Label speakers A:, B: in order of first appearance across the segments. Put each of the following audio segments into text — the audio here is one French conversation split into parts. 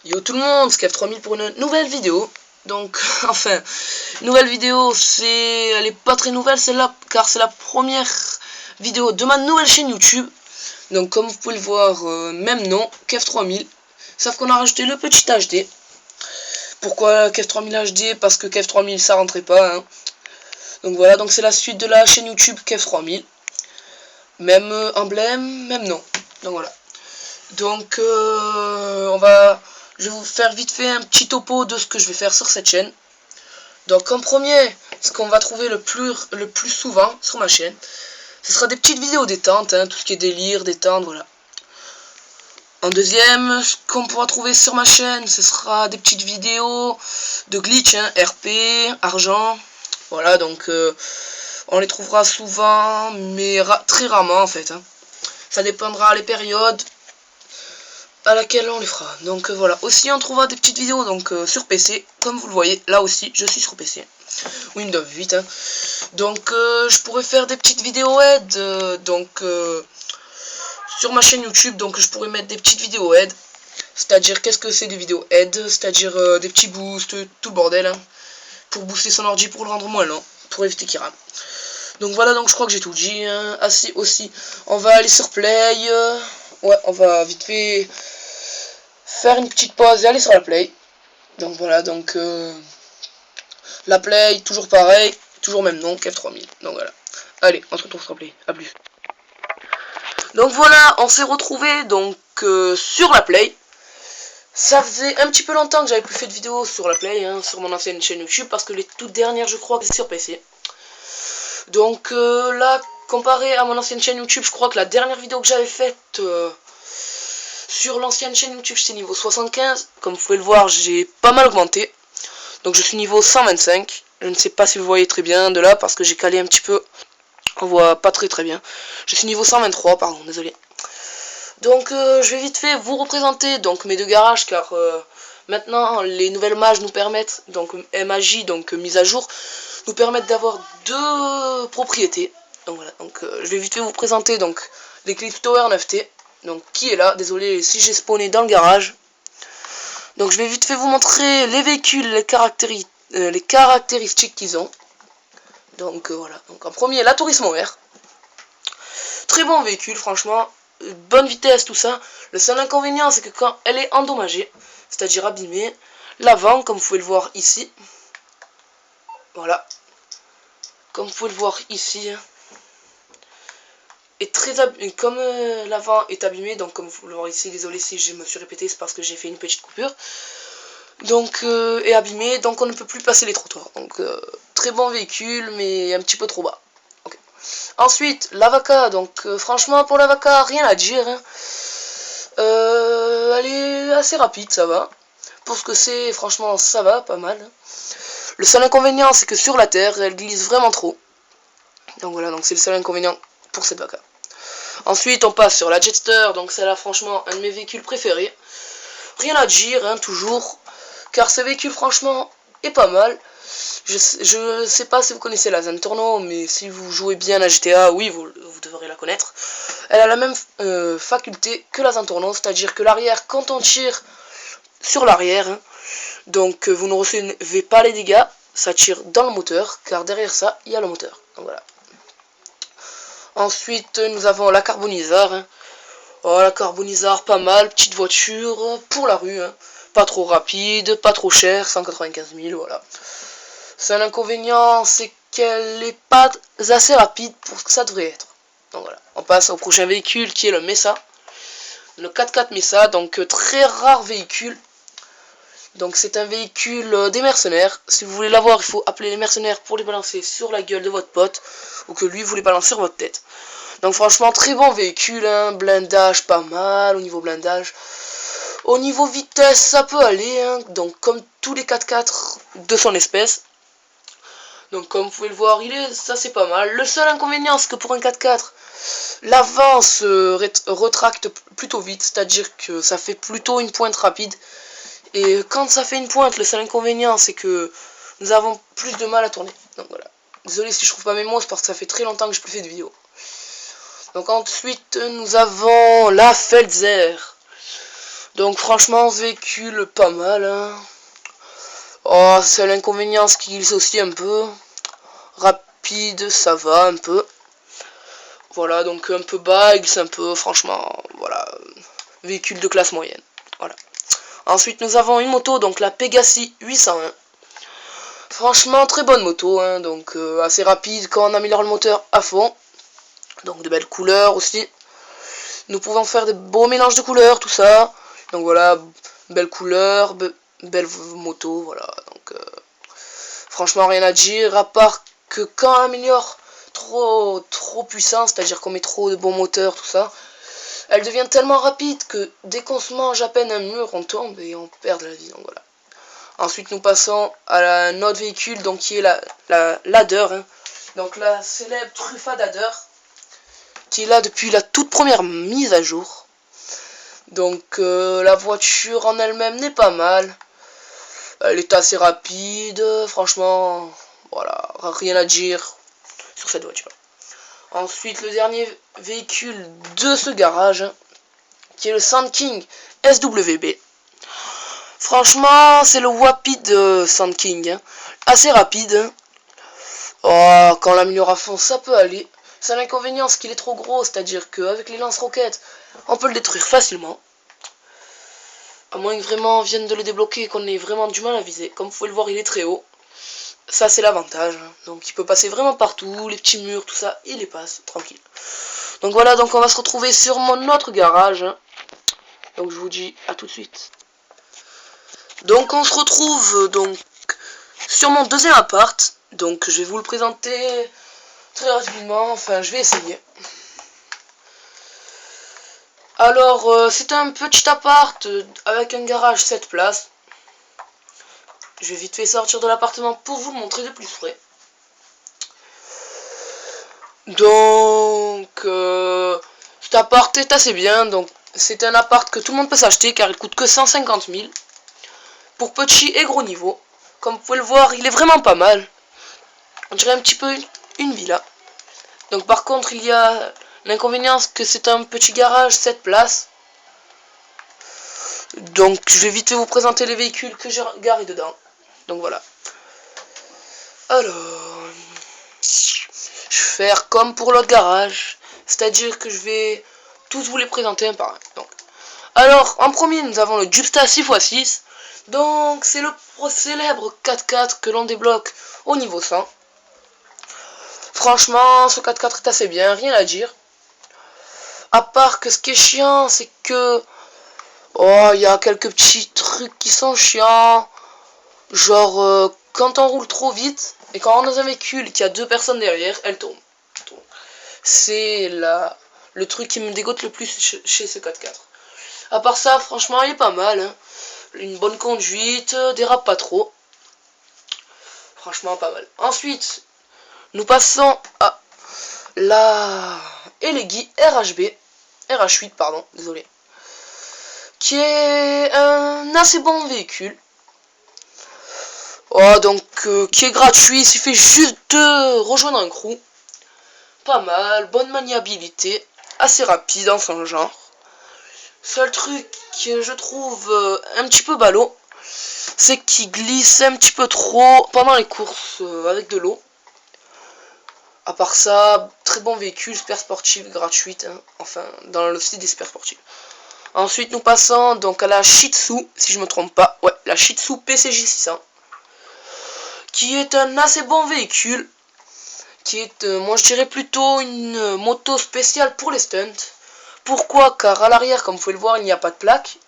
A: Yo tout le monde, Skev 3000 pour une nouvelle vidéo. Donc, enfin, nouvelle vidéo, elle est pas très nouvelle celle-là, car c'est la première vidéo de ma nouvelle chaîne YouTube. Donc, comme vous pouvez le voir, même nom, Kev 3000. Sauf qu'on a rajouté le petit HD. Pourquoi Kev 3000 HD? Parce que Kev 3000 ça rentrait pas, hein. Donc voilà, donc c'est la suite de la chaîne YouTube Kev 3000. Même emblème, même nom. Donc voilà. Donc, je vais vous faire vite fait un petit topo de ce que je vais faire sur cette chaîne. Donc en premier, ce qu'on va trouver le plus souvent sur ma chaîne, ce sera des petites vidéos détente, hein, tout ce qui est délire, détente, voilà. En deuxième, ce qu'on pourra trouver sur ma chaîne, ce sera des petites vidéos de glitch, hein, RP, argent, voilà, donc on les trouvera souvent, mais très rarement en fait, hein. Ça dépendra les périodes à laquelle on les fera. Donc voilà. Aussi on trouvera des petites vidéos donc sur PC. Comme vous le voyez, là aussi je suis sur PC. Windows 8. Hein. Donc je pourrais faire des petites vidéos aide. Sur ma chaîne YouTube. Donc je pourrais mettre des petites vidéos aide. C'est-à-dire qu'est-ce que c'est des vidéos aide? C'est-à-dire des petits boosts, tout le bordel. Hein, pour booster son ordi, pour le rendre moins lent. Pour éviter qu'il rame. Donc voilà, donc je crois que j'ai tout dit. Hein. Assez aussi. On va aller sur Play. Ouais, on va vite fait faire une petite pause et aller sur la Play. Donc voilà, donc la Play, toujours pareil, toujours même nom, Kev 3000. Donc voilà. Allez, on se retrouve sur la Play. A plus. Donc voilà, on s'est retrouvé donc sur la Play. Ça faisait un petit peu longtemps que j'avais plus fait de vidéo sur la Play, hein, sur mon ancienne chaîne YouTube, parce que les toutes dernières, je crois, que c'est sur PC. Donc là, comparé à mon ancienne chaîne YouTube, je crois que la dernière vidéo que j'avais faite sur l'ancienne chaîne YouTube, j'étais niveau 75. Comme vous pouvez le voir, j'ai pas mal augmenté. Donc je suis niveau 125. Je ne sais pas si vous voyez très bien de là, parce que j'ai calé un petit peu. On voit pas très bien. Je suis niveau 123, pardon, désolé. Donc je vais vite fait vous représenter donc mes deux garages, car maintenant les nouvelles mages nous permettent, donc MAJ, donc mise à jour, nous permettent d'avoir deux propriétés. Donc voilà, donc je vais vite fait vous présenter donc l'Eclipse Tower 9T. Donc qui est là, désolé si j'ai spawné dans le garage. Donc je vais vite fait vous montrer les véhicules, les caractéristiques qu'ils ont. Donc voilà, donc en premier la Turismo R. Très bon véhicule franchement, bonne vitesse tout ça. Le seul inconvénient c'est que quand elle est endommagée, c'est-à-dire abîmée, l'avant comme vous pouvez le voir ici, voilà, comme vous pouvez le voir ici, est très comme l'avant est abîmé, donc comme vous pouvez le voir ici, désolé si je me suis répété, c'est parce que j'ai fait une petite coupure. Donc est abîmé, donc on ne peut plus passer les trottoirs. Donc très bon véhicule, mais un petit peu trop bas. Okay. Ensuite, la Vaca, donc franchement pour la Vaca, rien à dire. Hein. Elle est assez rapide, ça va. Pour ce que c'est, franchement, ça va, pas mal. Le seul inconvénient, c'est que sur la terre, elle glisse vraiment trop. Donc voilà, donc c'est le seul inconvénient pour cette Vaca. Ensuite, on passe sur la Jetster, donc c'est là franchement un de mes véhicules préférés. Rien à dire, hein, toujours. Car ce véhicule, franchement, est pas mal. Je sais pas si vous connaissez la Zentorno, mais si vous jouez bien à GTA, oui, vous devrez la connaître. Elle a la même faculté que la Zentorno, c'est-à-dire que l'arrière, quand on tire sur l'arrière, hein, donc vous ne recevez pas les dégâts, ça tire dans le moteur, car derrière ça, il y a le moteur. Donc voilà. Ensuite, nous avons la Carbonizar. Hein. Oh, la Carbonizar, pas mal, petite voiture pour la rue. Hein. Pas trop rapide, pas trop cher, 195 000, voilà. C'est un inconvénient, c'est qu'elle n'est pas assez rapide pour ce que ça devrait être. Donc voilà, on passe au prochain véhicule qui est le Mesa. Le 4x4 Mesa, donc très rare véhicule. Donc c'est un véhicule des mercenaires. Si vous voulez l'avoir, il faut appeler les mercenaires pour les balancer sur la gueule de votre pote. Ou que lui vous les balance sur votre tête. Donc franchement, très bon véhicule, hein, blindage pas mal au niveau blindage. Au niveau vitesse, ça peut aller, hein, donc comme tous les 4x4 de son espèce. Donc comme vous pouvez le voir, ça c'est pas mal. Le seul inconvénient, c'est que pour un 4x4, l'avant se retracte plutôt vite, c'est-à-dire que ça fait plutôt une pointe rapide. Et quand ça fait une pointe, le seul inconvénient, c'est que nous avons plus de mal à tourner. Donc voilà. Désolé si je trouve pas mes mots, c'est parce que ça fait très longtemps que j'ai plus fait de vidéo. Donc ensuite, nous avons la Felzer. Donc franchement ce véhicule pas mal hein. Oh, c'est l'inconvénient ce qu'il glisse aussi un peu. Rapide ça va un peu. Voilà, donc un peu bas, il glisse un peu, franchement, voilà. Véhicule de classe moyenne. Voilà. Ensuite nous avons une moto, donc la Pegasi 801. Franchement très bonne moto hein, donc assez rapide quand on améliore le moteur à fond. Donc de belles couleurs aussi. Nous pouvons faire des beaux mélanges de couleurs, tout ça. Donc voilà, belles couleurs, belle moto, voilà. Donc franchement rien à dire, à part que quand on améliore trop puissant, c'est-à-dire qu'on met trop de bons moteurs, tout ça, elle devient tellement rapide que dès qu'on se mange à peine un mur, on tombe et on perd de la vie. Donc voilà. Ensuite nous passons à notre véhicule, donc qui est la Ladder, hein. Donc la célèbre Truffaut Ladder, qui est là depuis la toute première mise à jour. Donc la voiture en elle-même n'est pas mal. Elle est assez rapide, franchement, voilà, rien à dire sur cette voiture. Ensuite, le dernier véhicule de ce garage, hein, qui est le Sand King SWB. Franchement, c'est le Wapid de Sand King, hein. Assez rapide. Hein. Oh, quand on l'améliore à fond, ça peut aller. C'est l'inconvénient, c'est qu'il est trop gros, c'est-à-dire qu'avec les lance-roquettes, on peut le détruire facilement. À moins que vraiment on vienne de le débloquer et qu'on ait vraiment du mal à viser. Comme vous pouvez le voir, il est très haut. Ça, c'est l'avantage. Donc, il peut passer vraiment partout. Les petits murs, tout ça, il les passe, tranquille. Donc voilà, donc on va se retrouver sur mon autre garage. Donc, je vous dis à tout de suite. Donc, on se retrouve donc sur mon deuxième appart. Donc, je vais vous le présenter très rapidement. Enfin, je vais essayer. Alors, c'est un petit appart avec un garage 7 places. Je vais vite fait sortir de l'appartement pour vous le montrer de plus près. Donc, cet appart est assez bien. Donc, c'est un appart que tout le monde peut s'acheter car il coûte que 150 000. Pour petit et gros niveau. Comme vous pouvez le voir, il est vraiment pas mal. On dirait un petit peu une villa. Donc, par contre, il y a l'inconvénient que c'est un petit garage 7 places. Donc, je vais vite vous présenter les véhicules que j'ai garés dedans. Donc, voilà. Alors, je vais faire comme pour l'autre garage. C'est-à-dire que je vais tous vous les présenter un par un. Donc, alors, en premier, nous avons le Jupsta 6x6. Donc, c'est le célèbre 4x4 que l'on débloque au niveau 100. Franchement, ce 4x4 est assez bien, rien à dire. À part que ce qui est chiant, c'est que... Oh, il y a quelques petits trucs qui sont chiants. Genre, quand on roule trop vite, et quand on est dans un véhicule qui a deux personnes derrière, elle tombe. C'est le truc qui me dégoûte le plus chez ce 4x4. À part ça, franchement, il est pas mal. Hein. Une bonne conduite, dérape pas trop. Franchement, pas mal. Ensuite, nous passons à la Elegy RH8, pardon, désolé. Qui est un assez bon véhicule. Oh, donc, qui est gratuit, il suffit juste de rejoindre un crew. Pas mal, bonne maniabilité, assez rapide en son genre. Seul truc que je trouve un petit peu ballot, c'est qu'il glisse un petit peu trop pendant les courses avec de l'eau. À part ça, très bon véhicule, super sportif, gratuite, hein, enfin, dans le style des super sportifs. Ensuite, nous passons donc à la Shih Tzu, si je me trompe pas, ouais, la Shih Tzu PCJ 600, qui est un assez bon véhicule, qui est, moi je dirais plutôt une moto spéciale pour les stunts. Pourquoi? Car à l'arrière, comme vous pouvez le voir, il n'y a pas de plaque,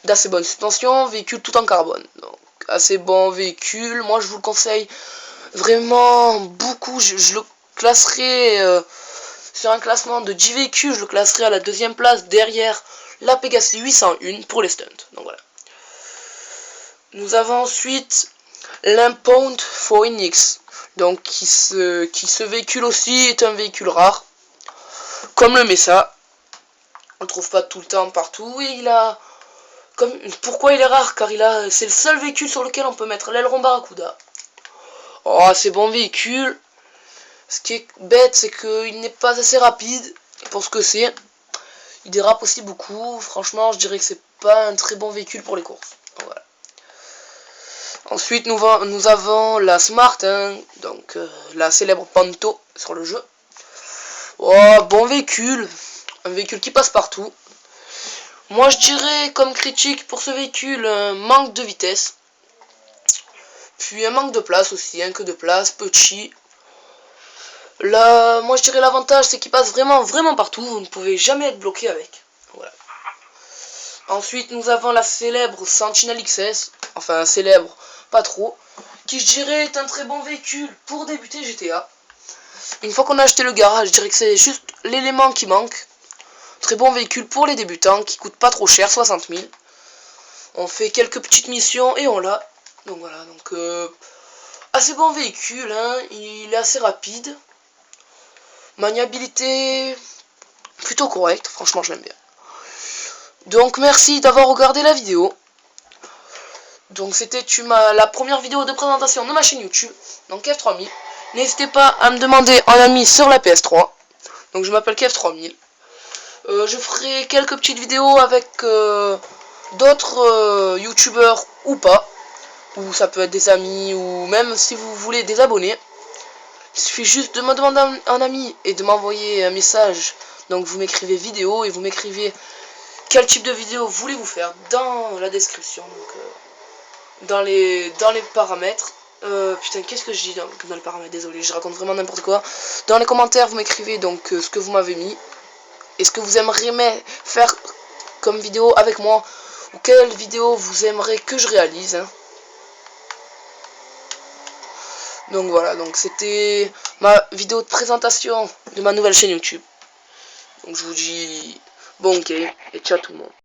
A: d'assez bonne suspension, véhicule tout en carbone. Donc, assez bon véhicule, moi je vous le conseille vraiment beaucoup, je le classerai sur un classement de 10 véhicules, je le classerai à la deuxième place derrière la Pegasi 801 pour les stunts. Donc voilà. Nous avons ensuite l'Impound Phoenix. Donc qui ce véhicule aussi est un véhicule rare. Comme le Mesa. On le trouve pas tout le temps partout. Et il a. Pourquoi il est rare? Car c'est le seul véhicule sur lequel on peut mettre l'aileron Barracuda. Oh, c'est bon véhicule. Ce qui est bête, c'est qu'il n'est pas assez rapide pour ce que c'est. Il dérape aussi beaucoup. Franchement, je dirais que c'est pas un très bon véhicule pour les courses. Voilà. Ensuite, nous avons la Smart, hein, donc la célèbre Panto sur le jeu. Oh, bon véhicule, un véhicule qui passe partout. Moi, je dirais comme critique pour ce véhicule, un manque de vitesse. Puis un manque de place aussi, un que de place, petit. Là, moi je dirais l'avantage, c'est qu'il passe vraiment partout. Vous ne pouvez jamais être bloqué avec. Voilà. Ensuite, nous avons la célèbre Sentinel XS. Enfin, célèbre, pas trop. Qui, je dirais, est un très bon véhicule pour débuter GTA. Une fois qu'on a acheté le garage, je dirais que c'est juste l'élément qui manque. Très bon véhicule pour les débutants, qui coûte pas trop cher, 60 000. On fait quelques petites missions et on l'a. Donc voilà, donc assez bon véhicule, hein. Il est assez rapide. Maniabilité plutôt correcte, franchement je l'aime bien. Donc merci d'avoir regardé la vidéo. Donc c'était la première vidéo de présentation de ma chaîne YouTube, donc Kev3000. N'hésitez pas à me demander en ami sur la PS3. Donc je m'appelle Kev3000. Je ferai quelques petites vidéos avec d'autres youtubeurs ou pas. Ou ça peut être des amis, ou même si vous voulez des abonnés. Il suffit juste de me demander un ami et de m'envoyer un message. Donc vous m'écrivez vidéo et vous m'écrivez quel type de vidéo voulez-vous faire dans la description. Donc dans les paramètres. Putain, qu'est-ce que je dis dans les paramètres? Désolé, je raconte vraiment n'importe quoi. Dans les commentaires, vous m'écrivez donc ce que vous m'avez mis. Et ce que vous aimeriez faire comme vidéo avec moi. Ou quelle vidéo vous aimeriez que je réalise, hein. Donc voilà, donc c'était ma vidéo de présentation de ma nouvelle chaîne YouTube. Donc je vous dis bon ok et ciao tout le monde.